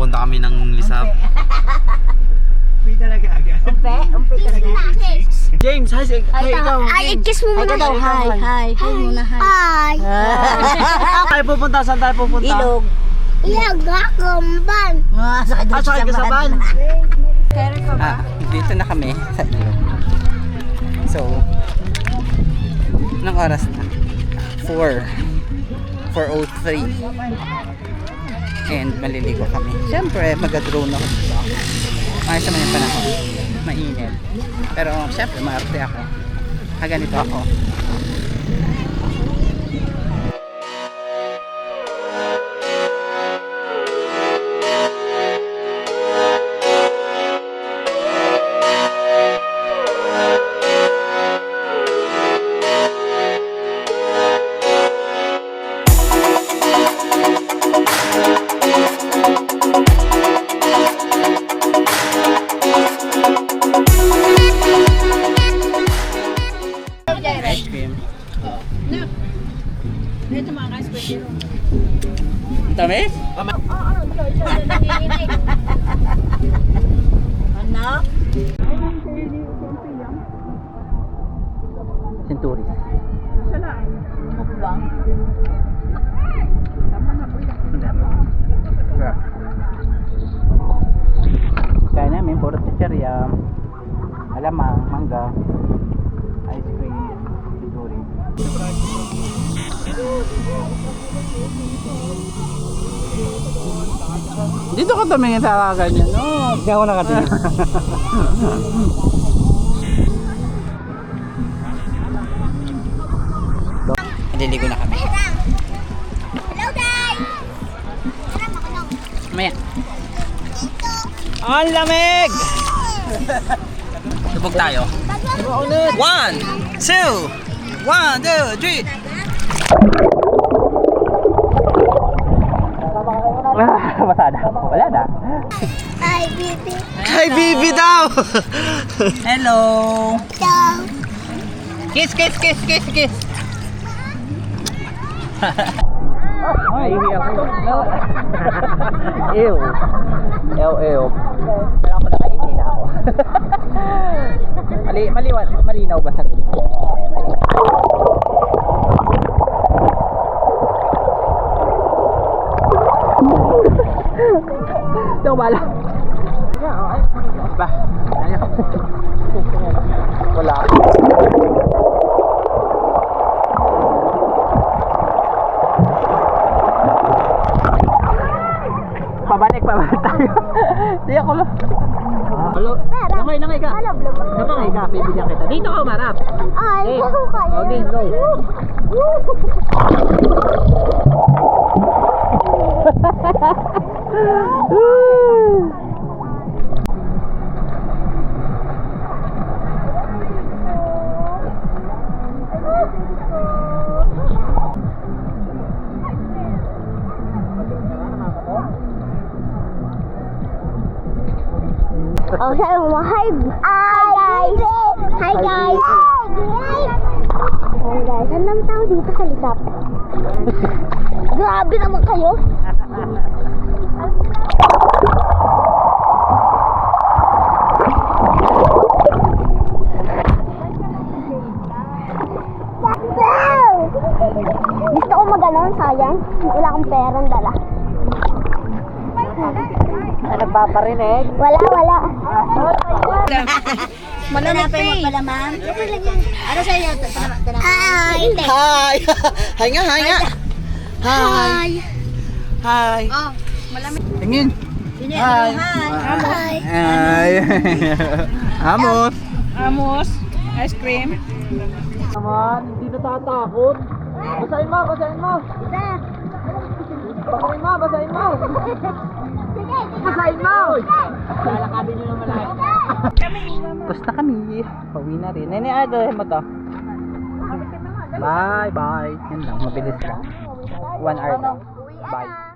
Pupunta kami ng Lisap. Umpi talaga agad. Umpi talaga. James, hi, ikaw. Ay, kiss mo muna. Hi muna, hi. Tayo pupunta, saan tayo pupunta? Ilog. Ilog akumban. Sakay ka sa van. Dito na kami sa ilog. So, anong oras na? 4:03. And maliligo kami. Siyempre, mag-drone ako dito. Ayos naman yung panahon. Mainit. Pero, siyempre, maarte ako. Ganito ako. Ice cream. Ang tamis? Ano? Centuries. Mukbang. Kaya namin, puro chicherya, alamang, mangga, ice cream, centuries. Dito ka tumingin sa ganyan, no? Hindi ako nakatingin. Liligo na kami. Hello guys. Maya. Ang lamig! Subog tayo. 1, 2, 1, 2, 3. Masada. Wala na. Hi baby. Hi, baby daw! Hello. Ciao. Kiss, kiss, kiss, kiss, kiss. Ay, ako. Ew. Ew. Pero ako nakaihi na ako. Malinaw ba sa rin? Ito bala. Ba? Wala. Pabalik tayo. Di ako lang. Halo. Nakay ka. Nakay ka, bibigyan kita. Dito ka marap. Ay, ako kayo. Okay, go. Oh, sabi mo, hi guys. Hi guys. Oh guys, ang dami tao dito sa Lisap. Grabe naman kayo. Gusto ko mag-anon, sayang. Wala akong perang dala. Nagpaparinig? Wala. Malamig mo pala, ma'am. Ano sa inyo? Hi. Hi! Hi nga! Hi! Oh, malamig. Tingin. Hi. Ay. Amos. Amos, ice cream. Naman, hindi natatakot. Basahin mo! Basahin mo! Lalakadin nyo naman lahat. Tapos na kami. Pauwi na rin. Nene, ano mo to? Bye. Yan lang. Mabilis lang. 1 hour lang. Bye.